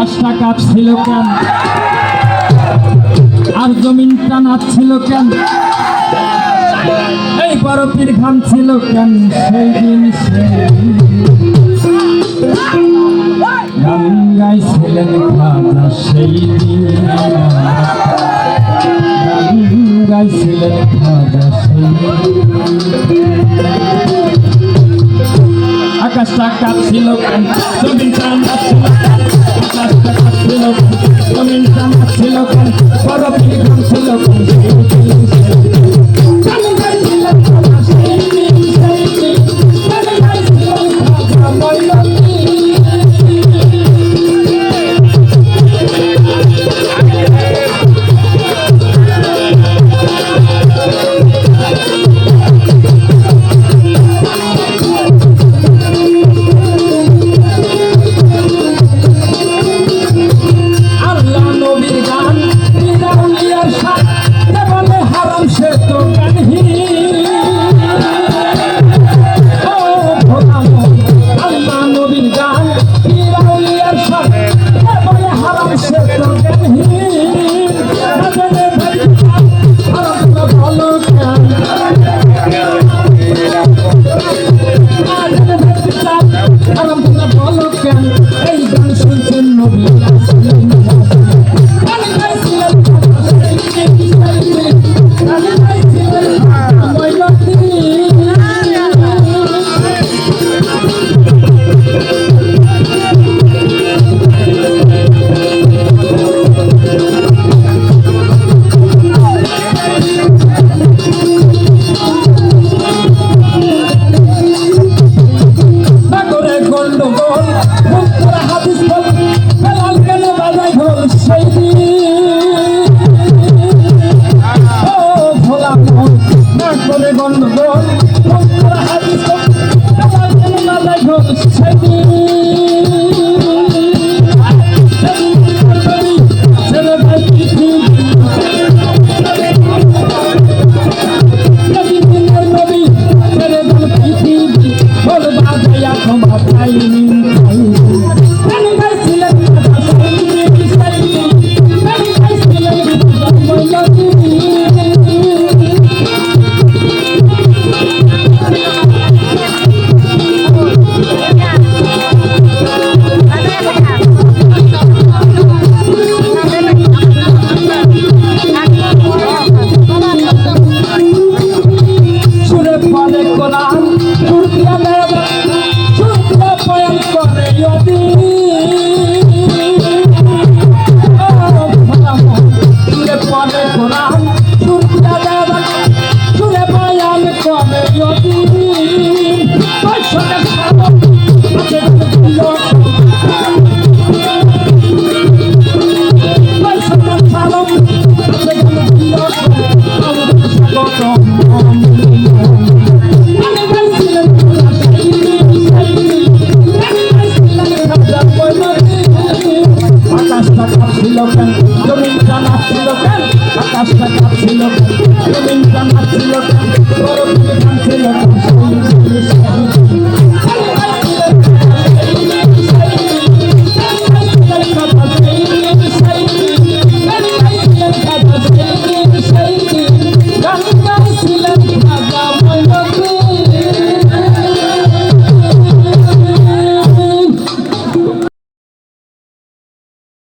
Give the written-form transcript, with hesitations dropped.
আকাশটা কাঁপছিল কেন আর জমিনটা নাচছিল কেন এই বরফের ঘাম ছিল কেন সেই দিন গান গাইছিলেন খাজা সেই দিন গান গাইছিলেন খাজা সেই আকাশটা কাঁপছিল কেন জমিনটা নাচছিল কেন আকাশটা কাঁপছিল কেন জমিনটা নাচছিল কেন বরফের ঘাম ছিল কেন জমিনটা নাচছিল কেন আকাশটা কাঁপছিল কেন জমিনটা নাচছিল কেন বরফের ঘাম ছিল কেন